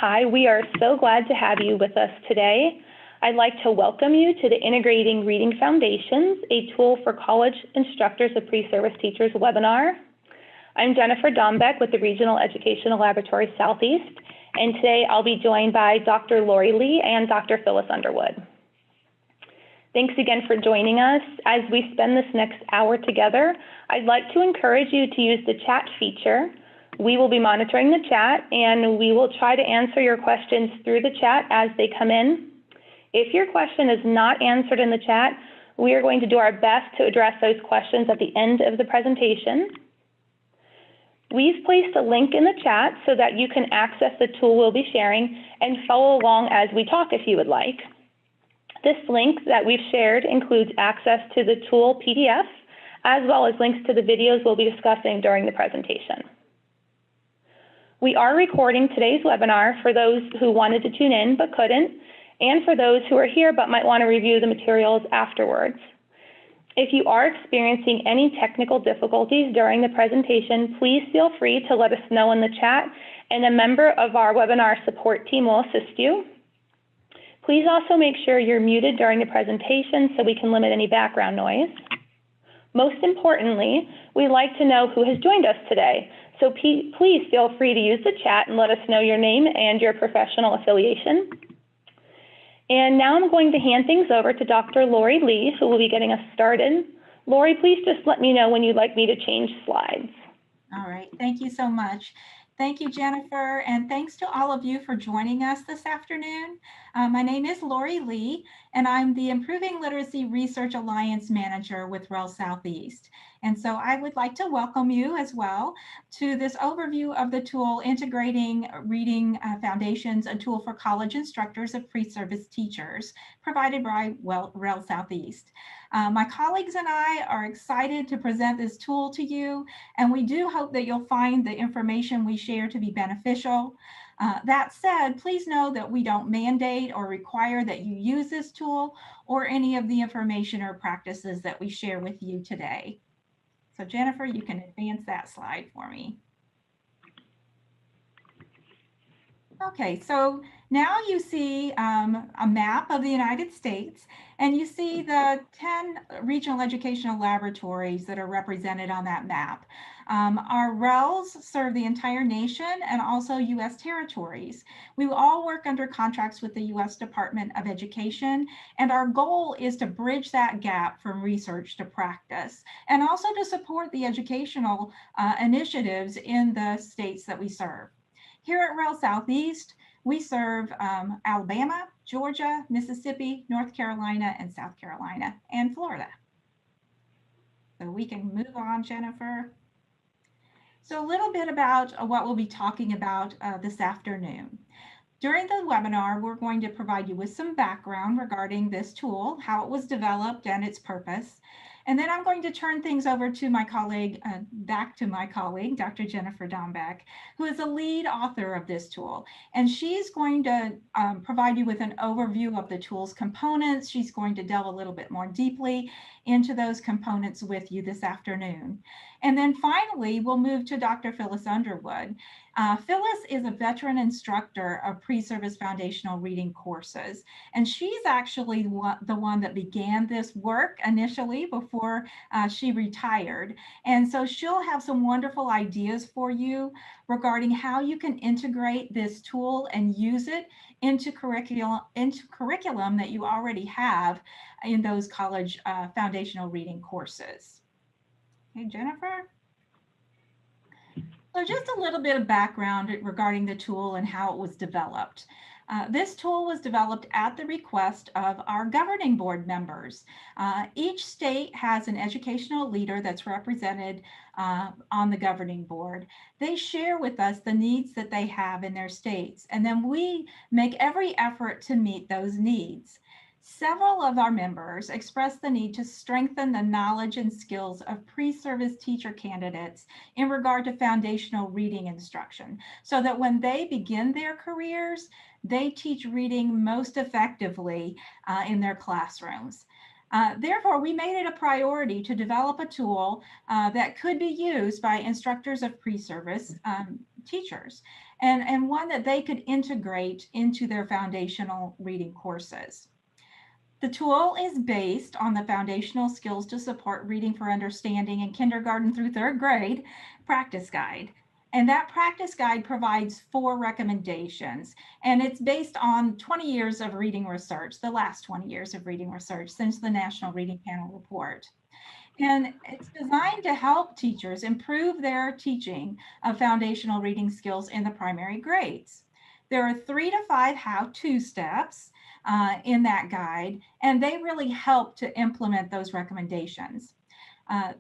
Hi, we are so glad to have you with us today. I'd like to welcome you to the Integrating Reading Foundations, a tool for college instructors of pre-service teachers webinar. I'm Jennifer Dombeck with the Regional Educational Laboratory Southeast, and today I'll be joined by Dr. Lori Lee and Dr. Phyllis Underwood. Thanks again for joining us. As we spend this next hour together, I'd like to encourage you to use the chat feature. We will be monitoring the chat and we will try to answer your questions through the chat as they come in. If your question is not answered in the chat, we are going to do our best to address those questions at the end of the presentation. We've placed a link in the chat so that you can access the tool we'll be sharing and follow along as we talk if you would like. This link that we've shared includes access to the tool PDF, as well as links to the videos we'll be discussing during the presentation. We are recording today's webinar for those who wanted to tune in but couldn't, and for those who are here but might want to review the materials afterwards. If you are experiencing any technical difficulties during the presentation, please feel free to let us know in the chat, and a member of our webinar support team will assist you. Please also make sure you're muted during the presentation so we can limit any background noise. Most importantly, we'd like to know who has joined us today. So please feel free to use the chat and let us know your name and your professional affiliation. And now I'm going to hand things over to Dr. Lori Lee, who will be getting us started. Lori, please just let me know when you'd like me to change slides. All right, thank you so much. Thank you, Jennifer, and thanks to all of you for joining us this afternoon. My name is Lori Lee, and I'm the Improving Literacy Research Alliance Manager with REL Southeast. And so I would like to welcome you as well to this overview of the tool Integrating Reading Foundations, a tool for college instructors of pre-service teachers, provided by REL Southeast. My colleagues and I are excited to present this tool to you, and we do hope that you'll find the information we share to be beneficial. That said, please know that we don't mandate or require that you use this tool or any of the information or practices that we share with you today. So Jennifer, you can advance that slide for me. Okay, so now you see a map of the United States, and you see the 10 regional educational laboratories that are represented on that map. Our RELs serve the entire nation and also U.S. territories. We all work under contracts with the U.S. Department of Education, and our goal is to bridge that gap from research to practice, and also to support the educational initiatives in the states that we serve. Here at REL Southeast, we serve Alabama, Georgia, Mississippi, North Carolina, and South Carolina, and Florida. So we can move on, Jennifer. So a little bit about what we'll be talking about this afternoon. During the webinar, we're going to provide you with some background regarding this tool, how it was developed, and its purpose. And then I'm going to turn things over to my colleague, back to my colleague, Dr. Jennifer Dombeck, who is the lead author of this tool. And she's going to provide you with an overview of the tool's components. She's going to delve a little bit more deeply into those components with you this afternoon. And then finally, we'll move to Dr. Phyllis Underwood. Phyllis is a veteran instructor of pre-service foundational reading courses, and she's actually the one that began this work initially before she retired. And so she'll have some wonderful ideas for you regarding how you can integrate this tool and use it into curriculum that you already have in those college foundational reading courses. Okay, Jennifer? So just a little bit of background regarding the tool and how it was developed. This tool was developed at the request of our governing board members. Each state has an educational leader that's represented on the governing board. They share with us the needs that they have in their states, and then we make every effort to meet those needs. Several of our members expressed the need to strengthen the knowledge and skills of pre-service teacher candidates in regard to foundational reading instruction, so that when they begin their careers, they teach reading most effectively in their classrooms. Therefore, we made it a priority to develop a tool that could be used by instructors of pre-service teachers, and one that they could integrate into their foundational reading courses. The tool is based on the Foundational Skills to Support Reading for Understanding in Kindergarten through 3rd grade practice guide. And that practice guide provides 4 recommendations, and it's based on 20 years of reading research, the last 20 years of reading research since the National Reading Panel report. And it's designed to help teachers improve their teaching of foundational reading skills in the primary grades. There are 3 to 5 how-to steps in that guide, and they really help to implement those recommendations.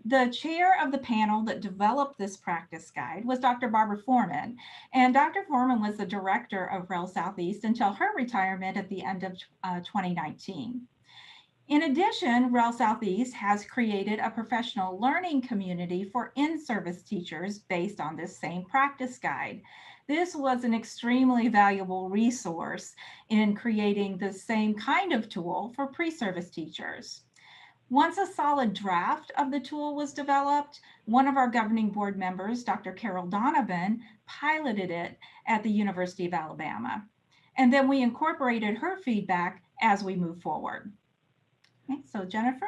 The chair of the panel that developed this practice guide was Dr. Barbara Foreman, and Dr. Foreman was the director of REL Southeast until her retirement at the end of 2019. In addition, REL Southeast has created a professional learning community for in-service teachers based on this same practice guide. This was an extremely valuable resource in creating the same kind of tool for pre-service teachers. Once a solid draft of the tool was developed, one of our governing board members, Dr. Carol Donovan, piloted it at the University of Alabama. And then we incorporated her feedback as we move forward. Okay, so Jennifer.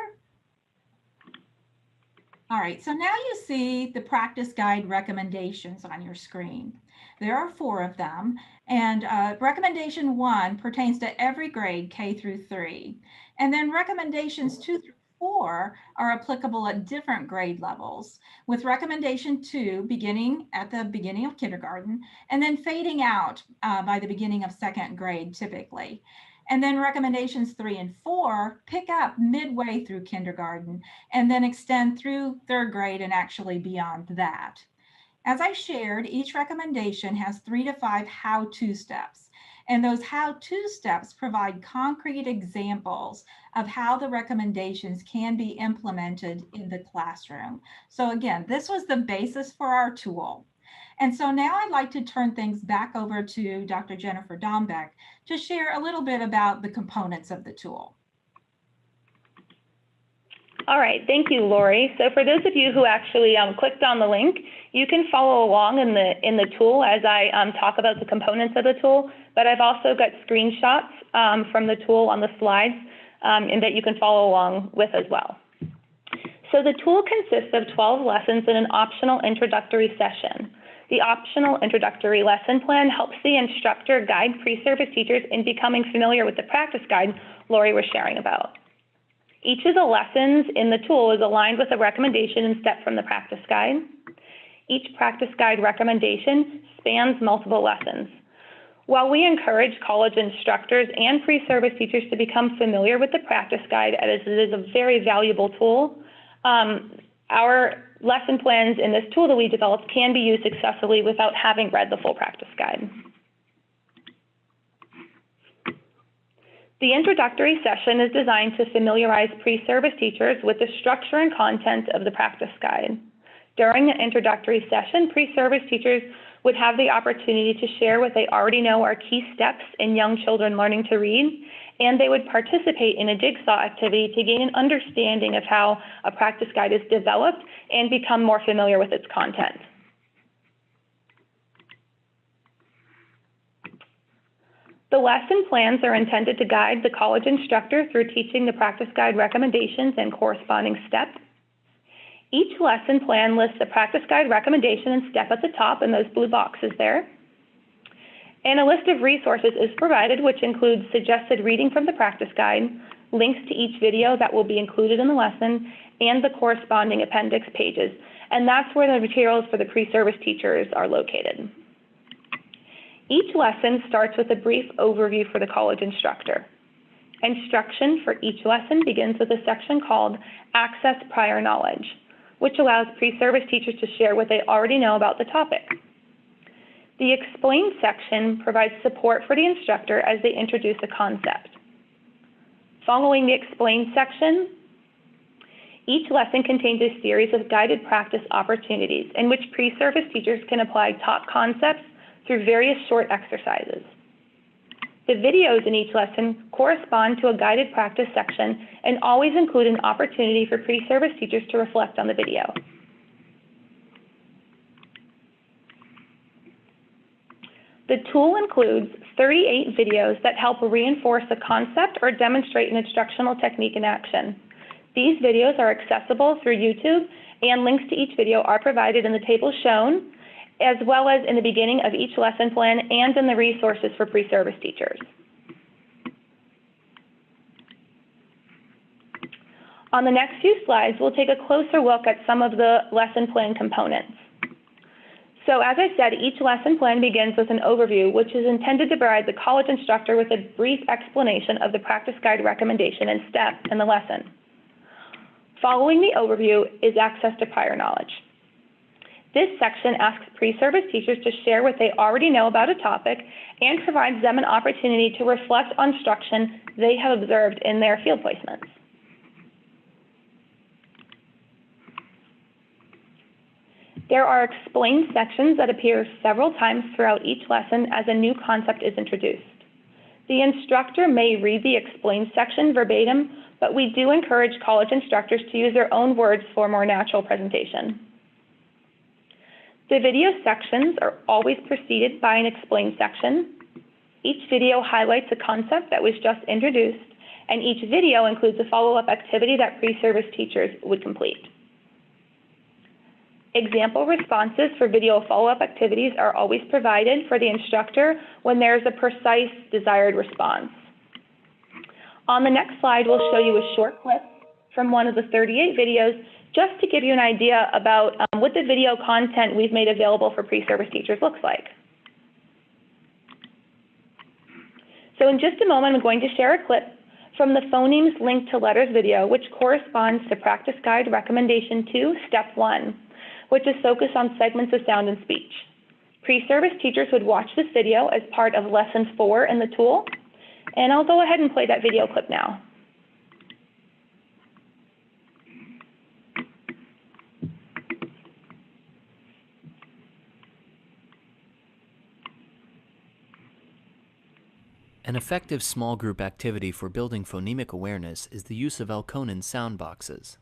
All right, so now you see the practice guide recommendations on your screen. There are 4 of them, and recommendation 1 pertains to every grade K through 3. And then recommendations 2 through 4 are applicable at different grade levels, with recommendation 2 beginning at the beginning of kindergarten and then fading out by the beginning of 2nd grade typically. And then recommendations 3 and 4 pick up midway through kindergarten and then extend through 3rd grade and actually beyond that. As I shared, each recommendation has 3 to 5 how-to steps. And those how-to steps provide concrete examples of how the recommendations can be implemented in the classroom. So again, this was the basis for our tool. And so now I'd like to turn things back over to Dr. Jennifer Dombeck to share a little bit about the components of the tool. All right, thank you, Lori. So for those of you who actually clicked on the link, you can follow along in the tool as I talk about the components of the tool, but I've also got screenshots from the tool on the slides and that you can follow along with as well. So the tool consists of 12 lessons in an optional introductory session. The optional introductory lesson plan helps the instructor guide pre-service teachers in becoming familiar with the practice guide Lori was sharing about. Each of the lessons in the tool is aligned with a recommendation and step from the practice guide. Each practice guide recommendation spans multiple lessons. While we encourage college instructors and pre-service teachers to become familiar with the practice guide as it is a very valuable tool, our lesson plans in this tool that we developed can be used successfully without having read the full practice guide. The introductory session is designed to familiarize pre-service teachers with the structure and content of the practice guide. During the introductory session, pre-service teachers would have the opportunity to share what they already know are key steps in young children learning to read, and they would participate in a jigsaw activity to gain an understanding of how a practice guide is developed and become more familiar with its content. The lesson plans are intended to guide the college instructor through teaching the practice guide recommendations and corresponding steps. Each lesson plan lists the practice guide recommendation and step at the top in those blue boxes there. And a list of resources is provided, which includes suggested reading from the practice guide, links to each video that will be included in the lesson, and the corresponding appendix pages. And that's where the materials for the pre-service teachers are located. Each lesson starts with a brief overview for the college instructor. Instruction for each lesson begins with a section called Access Prior Knowledge, which allows pre-service teachers to share what they already know about the topic. The Explain section provides support for the instructor as they introduce a concept. Following the Explain section, each lesson contains a series of guided practice opportunities in which pre-service teachers can apply taught concepts through various short exercises. The videos in each lesson correspond to a guided practice section and always include an opportunity for pre-service teachers to reflect on the video. The tool includes 38 videos that help reinforce a concept or demonstrate an instructional technique in action. These videos are accessible through YouTube, and links to each video are provided in the table shown, as well as in the beginning of each lesson plan and in the resources for pre-service teachers. On the next few slides, we'll take a closer look at some of the lesson plan components. So as I said, each lesson plan begins with an overview, which is intended to provide the college instructor with a brief explanation of the practice guide recommendation and steps in the lesson. Following the overview is access to prior knowledge. This section asks pre-service teachers to share what they already know about a topic and provides them an opportunity to reflect on instruction they have observed in their field placements. There are explained sections that appear several times throughout each lesson as a new concept is introduced. The instructor may read the explained section verbatim, but we do encourage college instructors to use their own words for more natural presentation. The video sections are always preceded by an explained section. Each video highlights a concept that was just introduced, and each video includes a follow-up activity that pre-service teachers would complete. Example responses for video follow-up activities are always provided for the instructor when there is a precise desired response. On the next slide, we'll show you a short clip from one of the 38 videos just to give you an idea about what the video content we've made available for pre-service teachers looks like. So in just a moment, I'm going to share a clip from the Phonemes Linked to Letters video, which corresponds to Practice Guide Recommendation 2, Step 1, which is focused on segments of sound and speech. Pre-service teachers would watch this video as part of Lesson 4 in the tool, and I'll go ahead and play that video clip now. An effective small group activity for building phonemic awareness is the use of Elkonin sound boxes.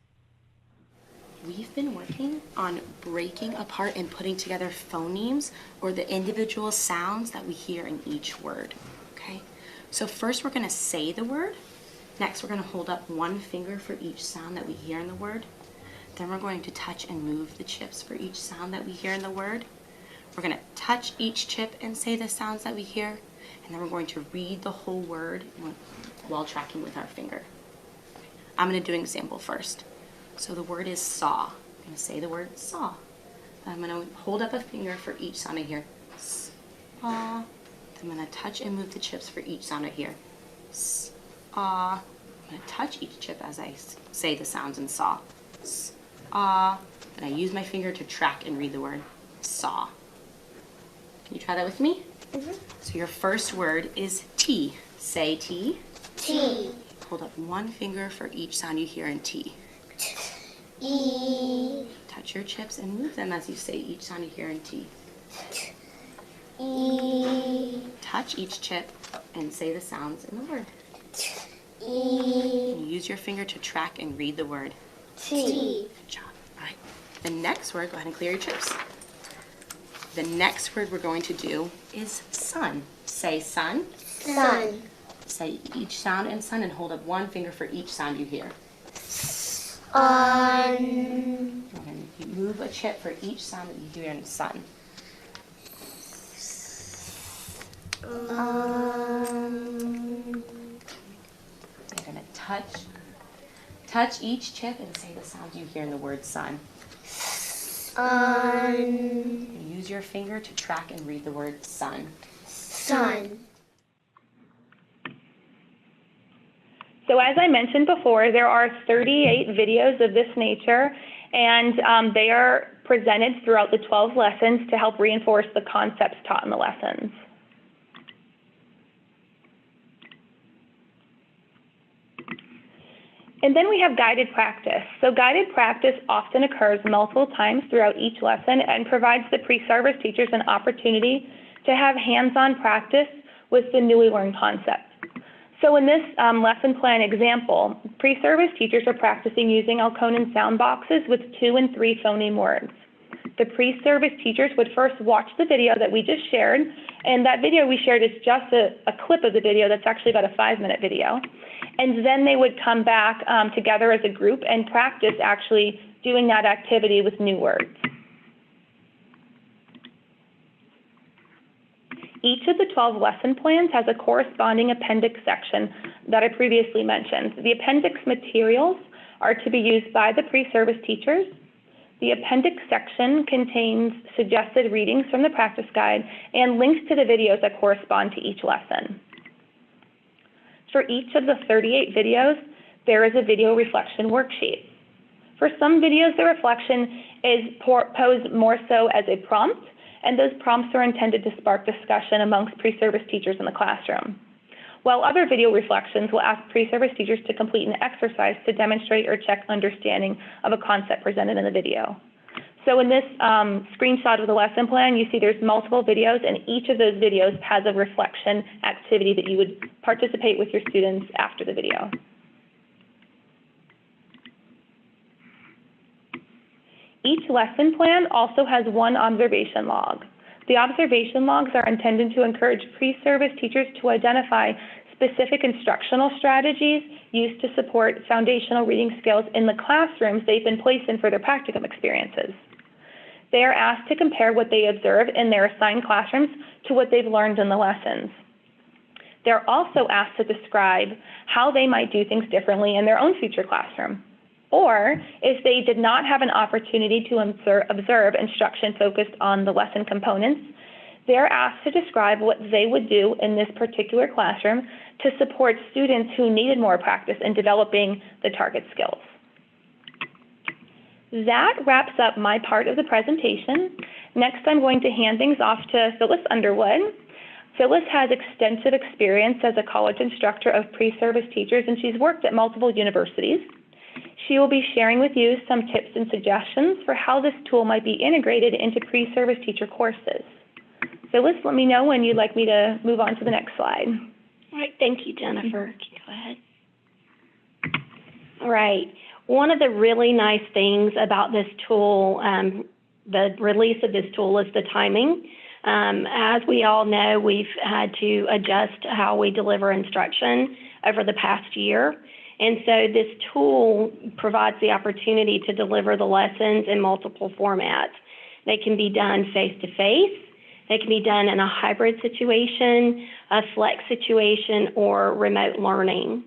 We've been working on breaking apart and putting together phonemes, or the individual sounds that we hear in each word, okay? So first we're going to say the word. Next we're going to hold up one finger for each sound that we hear in the word. Then we're going to touch and move the chips for each sound that we hear in the word. We're going to touch each chip and say the sounds that we hear. And then we're going to read the whole word while tracking with our finger. I'm going to do an example first. So the word is saw. I'm going to say the word saw. I'm going to hold up a finger for each sound I hear. Saw. I'm going to touch and move the chips for each sound I hear. Saw. I'm going to touch each chip as I say the sounds in saw. Saw. Then I use my finger to track and read the word saw. Can you try that with me? Mm-hmm. So your first word is T. Say T. T. Hold up one finger for each sound you hear in T. E. Touch your chips and move them as you say each sound you hear in T. E. Touch each chip and say the sounds in the word. E. And use your finger to track and read the word. T. Good job. All right. The next word, go ahead and clear your chips. The next word we're going to do is sun. Say sun. Sun. Say each sound in sun and hold up one finger for each sound you hear. On. And you move a chip for each sound that you hear in sun. You're going to touch each chip and say the sounds you hear in the word sun. On. Use your finger to track and read the word sun. Sun. So as I mentioned before, there are 38 videos of this nature, and they are presented throughout the 12 lessons to help reinforce the concepts taught in the lessons. And then we have guided practice. So guided practice often occurs multiple times throughout each lesson and provides the pre-service teachers an opportunity to have hands-on practice with the newly learned concept. So in this lesson plan example, pre-service teachers are practicing using Elkonin sound boxes with 2 and 3 phoneme words. The pre-service teachers would first watch the video that we just shared, and that video we shared is just a clip of the video that's actually about a 5-minute video. And then they would come back together as a group and practice actually doing that activity with new words. Each of the 12 lesson plans has a corresponding appendix section that I previously mentioned. The appendix materials are to be used by the pre-service teachers. The appendix section contains suggested readings from the practice guide and links to the videos that correspond to each lesson. For each of the 38 videos, there is a video reflection worksheet. For some videos, the reflection is posed more so as a prompt, and those prompts are intended to spark discussion amongst pre-service teachers in the classroom. While other video reflections will ask pre-service teachers to complete an exercise to demonstrate or check understanding of a concept presented in the video. So in this screenshot of the lesson plan, you see there's multiple videos, and each of those videos has a reflection activity that you would participate with your students after the video. Each lesson plan also has one observation log. The observation logs are intended to encourage pre-service teachers to identify specific instructional strategies used to support foundational reading skills in the classrooms they've been placed in for their practicum experiences. They are asked to compare what they observe in their assigned classrooms to what they've learned in the lessons. They're also asked to describe how they might do things differently in their own future classroom. Or if they did not have an opportunity to observe instruction focused on the lesson components, they're asked to describe what they would do in this particular classroom to support students who needed more practice in developing the target skills. That wraps up my part of the presentation. Next, I'm going to hand things off to Phyllis Underwood. Phyllis has extensive experience as a college instructor of pre-service teachers, and she's worked at multiple universities. She will be sharing with you some tips and suggestions for how this tool might be integrated into pre-service teacher courses. Phyllis, let me know when you'd like me to move on to the next slide. All right, thank you, Jennifer. Go ahead. All right, one of the really nice things about this tool, the release of this tool, is the timing. As we all know, we've had to adjust how we deliver instruction over the past year. And so this tool provides the opportunity to deliver the lessons in multiple formats. They can be done face-to-face, they can be done in a hybrid situation, a flex situation, or remote learning.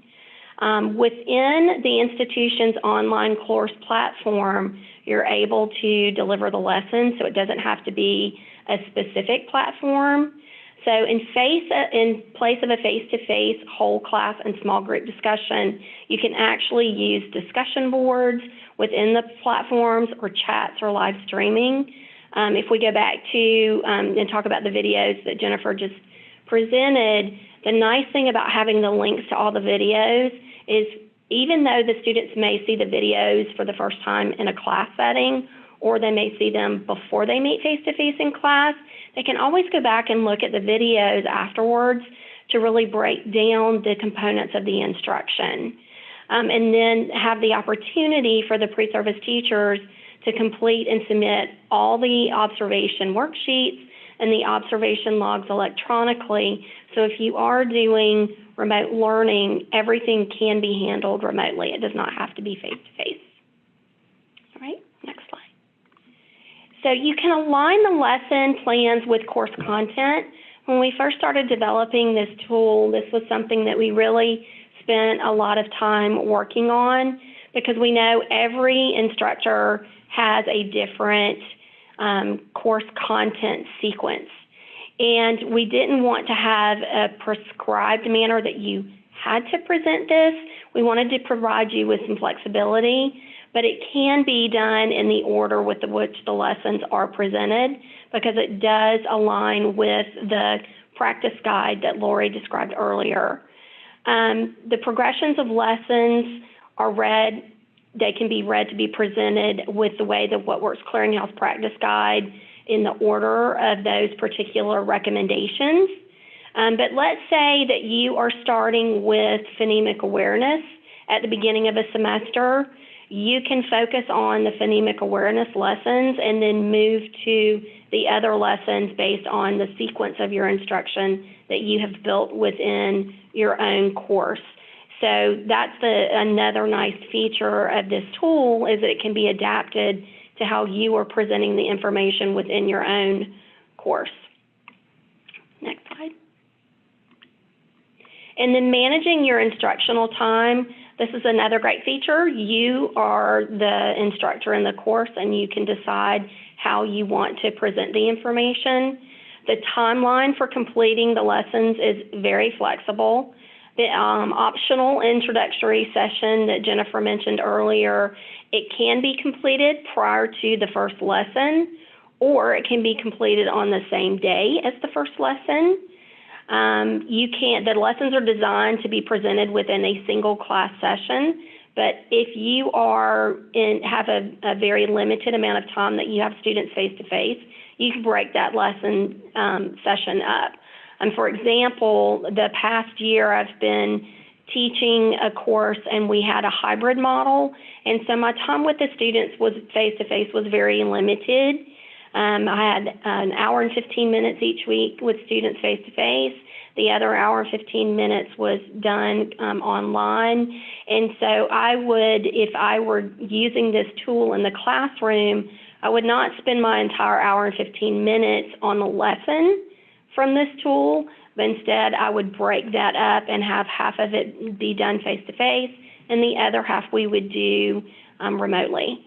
Within the institution's online course platform, you're able to deliver the lessons, so it doesn't have to be a specific platform. So in place of a face-to-face whole class and small group discussion, you can actually use discussion boards within the platforms or chats or live streaming. If we go back to and talk about the videos that Jennifer just presented, the nice thing about having the links to all the videos is even though the students may see the videos for the first time in a class setting, or they may see them before they meet face-to-face in class, they can always go back and look at the videos afterwards to really break down the components of the instruction. And then have the opportunity for the pre-service teachers to complete and submit all the observation worksheets and the observation logs electronically. So if you are doing remote learning, everything can be handled remotely. It does not have to be face-to-face. All right, next slide. So you can align the lesson plans with course content. When we first started developing this tool, this was something that we really spent a lot of time working on because we know every instructor has a different course content sequence. And we didn't want to have a prescribed manner that you had to present this. We wanted to provide you with some flexibility, but it can be done in the order with which the lessons are presented because it does align with the practice guide that Lori described earlier. The progressions of lessons are read. They can be read to be presented with the way the What Works Clearinghouse practice guide in the order of those particular recommendations. But let's say that you are starting with phonemic awareness at the beginning of a semester. You can focus on the phonemic awareness lessons and then move to the other lessons based on the sequence of your instruction that you have built within your own course. So that's another nice feature of this tool, is that it can be adapted to how you are presenting the information within your own course. Next slide. And then managing your instructional time. This is another great feature. You are the instructor in the course, and you can decide how you want to present the information. The timeline for completing the lessons is very flexible. The optional introductory session that Jennifer mentioned earlier, it can be completed prior to the first lesson, or it can be completed on the same day as the first lesson. The lessons are designed to be presented within a single class session, but if you have a very limited amount of time that you have students face-to-face, you can break that lesson session up. For example, the past year I've been teaching a course and we had a hybrid model, and so my time with the students was face-to-face was very limited. I had an hour and 15 minutes each week with students face-to-face. The other hour and 15 minutes was done online. And so I would, if I were using this tool in the classroom, I would not spend my entire hour and 15 minutes on the lesson from this tool, but instead I would break that up and have half of it be done face-to-face, and the other half we would do remotely.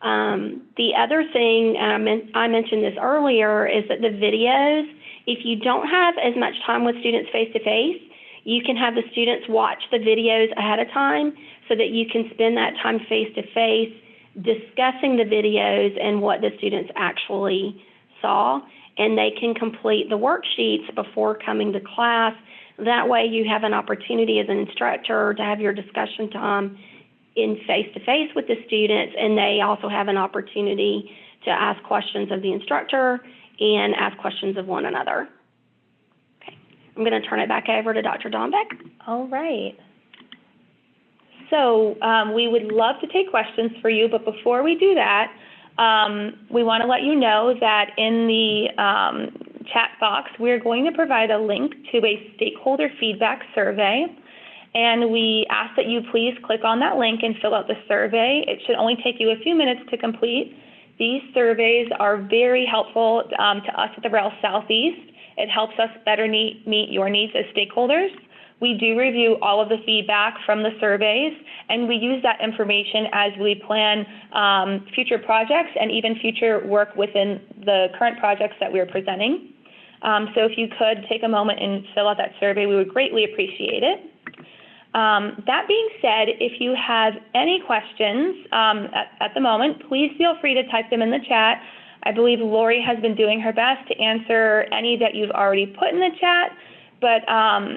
The other thing, I mentioned this earlier, is that the videos, if you don't have as much time with students face-to-face, you can have the students watch the videos ahead of time so that you can spend that time face-to-face discussing the videos and what the students actually saw, and they can complete the worksheets before coming to class. That way you have an opportunity as an instructor to have your discussion time in face-to-face with the students, and they also have an opportunity to ask questions of the instructor and ask questions of one another. Okay, I'm going to turn it back over to Dr. Dombeck. All right. So we would love to take questions for you, but before we do that, we want to let you know that in the chat box, we're going to provide a link to a stakeholder feedback survey. And we ask that you please click on that link and fill out the survey. It should only take you a few minutes to complete. These surveys are very helpful to us at the REL Southeast. It helps us better meet your needs as stakeholders. We do review all of the feedback from the surveys, and we use that information as we plan future projects and even future work within the current projects that we're presenting. So if you could take a moment and fill out that survey, we would greatly appreciate it. That being said, if you have any questions at the moment, please feel free to type them in the chat. I believe Lori has been doing her best to answer any that you've already put in the chat, but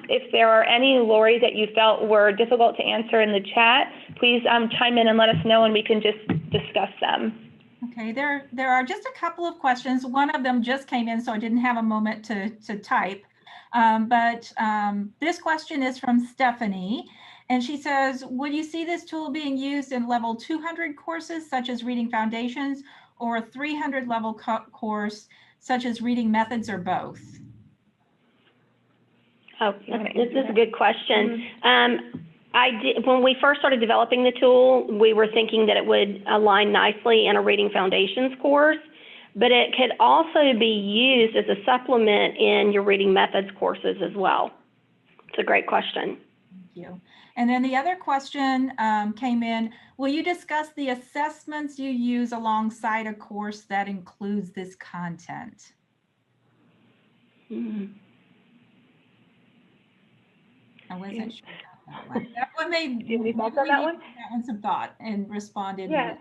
if there are any, Lori, that you felt were difficult to answer in the chat, please chime in and let us know and we can just discuss them. Okay, there are just a couple of questions. One of them just came in, so I didn't have a moment to type. But this question is from Stephanie, and she says, would you see this tool being used in level 200 courses, such as Reading Foundations, or a 300 level course, such as Reading Methods, or both? Oh, this is a good question. When we first started developing the tool, we were thinking that it would align nicely in a Reading Foundations course, but it could also be used as a supplement in your Reading Methods courses as well. It's a great question. Thank you. And then the other question came in, will you discuss the assessments you use alongside a course that includes this content? I wasn't sure about that one. That one made Do we thoughts on that one? That one some thought and responded. Yeah.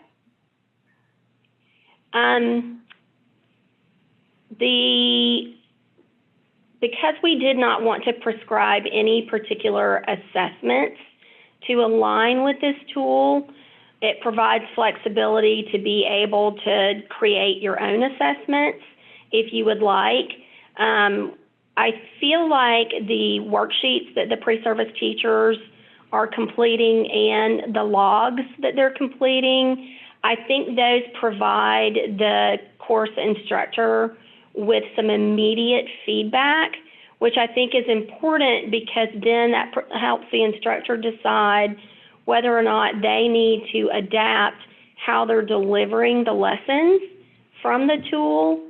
Because we did not want to prescribe any particular assessments to align with this tool, it provides flexibility to be able to create your own assessments if you would like. I feel like the worksheets that the pre-service teachers are completing and the logs that they're completing, I think those provide the course instructor with some immediate feedback, which I think is important because then that helps the instructor decide whether or not they need to adapt how they're delivering the lessons from the tool.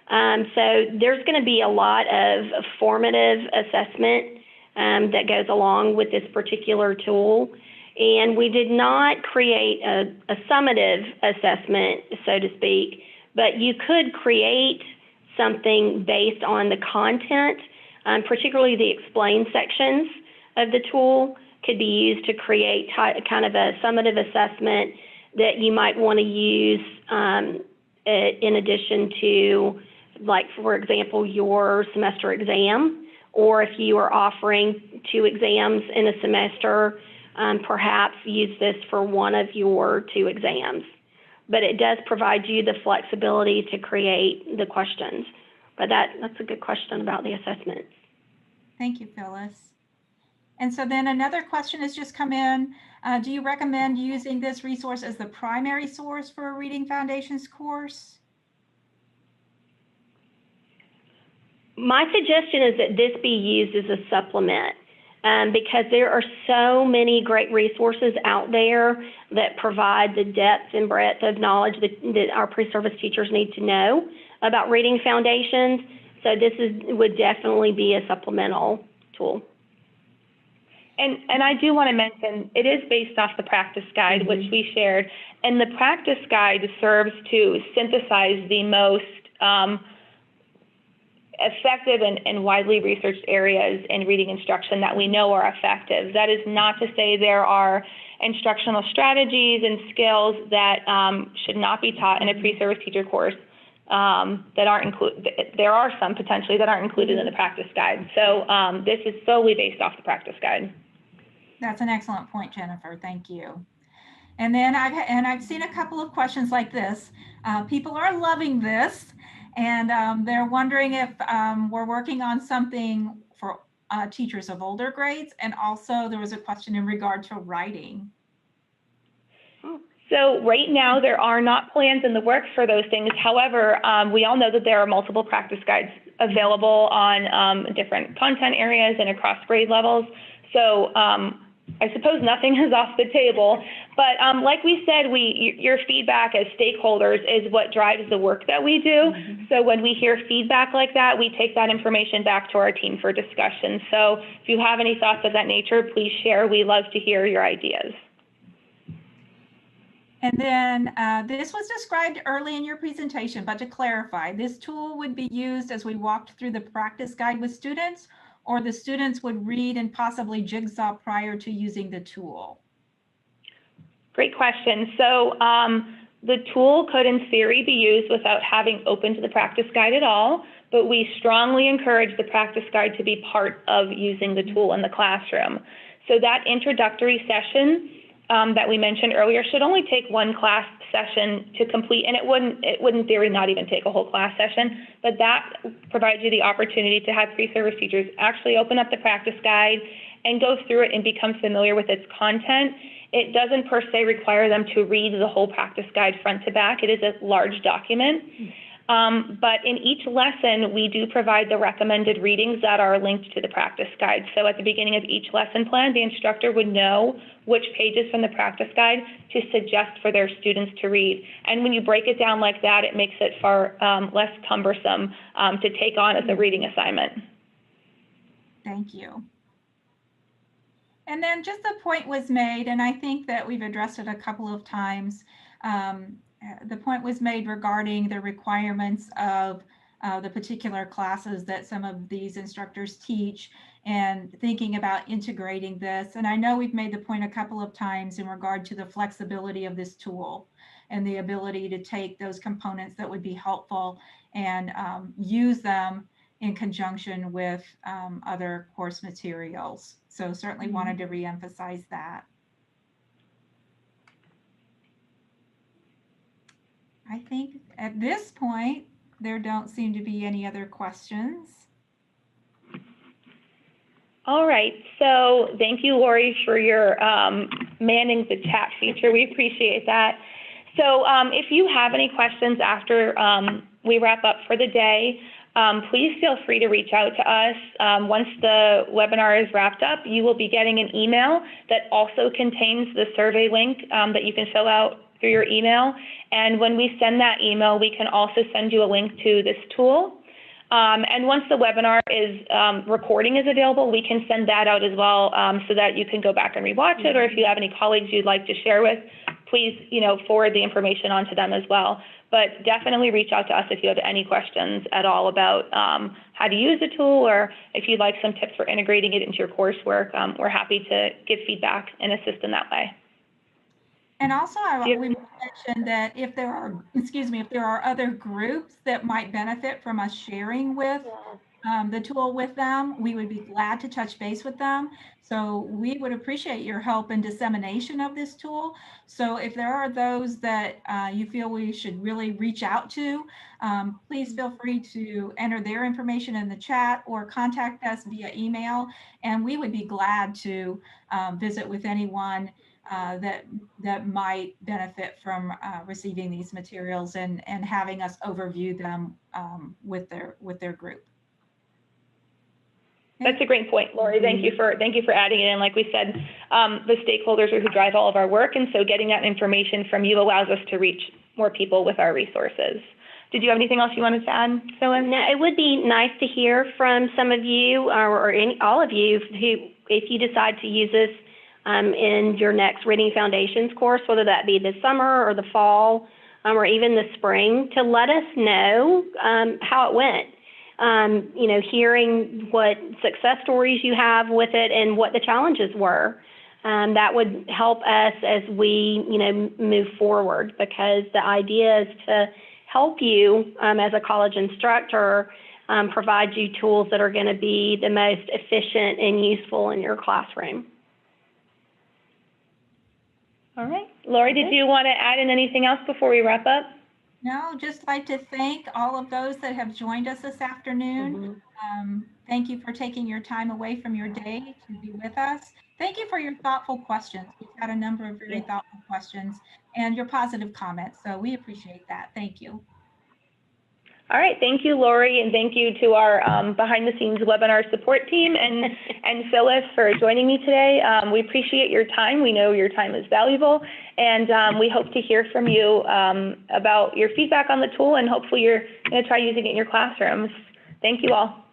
So there's going to be a lot of formative assessment that goes along with this particular tool. And we did not create a summative assessment, so to speak, but you could create something based on the content, particularly the explain sections of the tool could be used to create kind of a summative assessment that you might want to use in addition to, like, for example, your semester exam, or if you are offering 2 exams in a semester, perhaps use this for one of your 2 exams. But it does provide you the flexibility to create the questions. But that's a good question about the assessments. Thank you, Phyllis. And so then another question has just come in. Do you recommend using this resource as the primary source for a Reading Foundations course? My suggestion is that this be used as a supplement because there are so many great resources out there that provide the depth and breadth of knowledge that our pre-service teachers need to know about Reading Foundations. So this would definitely be a supplemental tool. And I do want to mention, it is based off the practice guide, which we shared, and the practice guide serves to synthesize the most effective and widely researched areas in reading instruction that we know are effective. That is not to say there are instructional strategies and skills that should not be taught in a pre-service teacher course that aren't included. There are some potentially that aren't included in the practice guide. So this is solely based off the practice guide. That's an excellent point, Jennifer. Thank you. And then I've seen a couple of questions like this. People are loving this, and they're wondering if we're working on something for teachers of older grades. And also there was a question in regard to writing. So right now there are not plans in the works for those things. However, we all know that there are multiple practice guides available on different content areas and across grade levels. So I suppose nothing is off the table, but like we said, your feedback as stakeholders is what drives the work that we do. So when we hear feedback like that, we take that information back to our team for discussion. So if you have any thoughts of that nature, please share. We love to hear your ideas. And then this was described early in your presentation, but to clarify, this tool would be used as we walked through the practice guide with students, or the students would read and possibly jigsaw prior to using the tool? Great question. So the tool could in theory be used without having opened the practice guide at all, but we strongly encourage the practice guide to be part of using the tool in the classroom. So that introductory session that we mentioned earlier should only take 1 class session to complete, and it wouldn't in theory not even take a whole class session, but that provides you the opportunity to have pre-service teachers actually open up the practice guide and go through it and become familiar with its content. It doesn't per se require them to read the whole practice guide front to back. It is a large document. But in each lesson, we do provide the recommended readings that are linked to the practice guide. So at the beginning of each lesson plan, the instructor would know which pages from the practice guide to suggest for their students to read. And when you break it down like that, it makes it far less cumbersome to take on as a reading assignment. Thank you. And then just the point was made, and I think that we've addressed it a couple of times. The point was made regarding the requirements of the particular classes that some of these instructors teach, and thinking about integrating this. And I know we've made the point a couple of times in regard to the flexibility of this tool and the ability to take those components that would be helpful and use them in conjunction with other course materials. So certainly wanted to reemphasize that. I think at this point, there don't seem to be any other questions. All right, so thank you, Lori, for your manning the chat feature. We appreciate that. So if you have any questions after we wrap up for the day, please feel free to reach out to us. Once the webinar is wrapped up, you will be getting an email that also contains the survey link that you can fill out through your email. And when we send that email, we can also send you a link to this tool. And once the webinar is recording is available, we can send that out as well so that you can go back and rewatch it, or if you have any colleagues you'd like to share with, please, forward the information on to them as well. But definitely reach out to us if you have any questions at all about how to use the tool, or if you'd like some tips for integrating it into your coursework. We're happy to give feedback and assist in that way. And also, we mentioned that if there are other groups that might benefit from us sharing with the tool with them, we would be glad to touch base with them. So we would appreciate your help in dissemination of this tool. So if there are those that you feel we should really reach out to, please feel free to enter their information in the chat or contact us via email. And we would be glad to visit with anyone that might benefit from receiving these materials and having us overview them with their group. That's a great point, Lori. Thank you for adding it in. Like we said, the stakeholders are who drive all of our work, and so getting that information from you allows us to reach more people with our resources. Did you have anything else you wanted to add, Phyllis? No, it would be nice to hear from some of you or all of you who, if you decide to use this in your next Reading Foundations course, whether that be this summer or the fall or even the spring, to let us know how it went. Hearing what success stories you have with it and what the challenges were. That would help us as we, move forward, because the idea is to help you as a college instructor provide you tools that are going to be the most efficient and useful in your classroom. All right. Lori, did you want to add in anything else before we wrap up? No, just like to thank all of those that have joined us this afternoon. Thank you for taking your time away from your day to be with us. Thank you for your thoughtful questions. We've had a number of very thoughtful questions and your positive comments, so we appreciate that. Thank you. All right, thank you, Lori, and thank you to our behind-the-scenes webinar support team and Phyllis for joining me today. We appreciate your time. We know your time is valuable, and we hope to hear from you about your feedback on the tool, and hopefully you're going to try using it in your classrooms. Thank you all.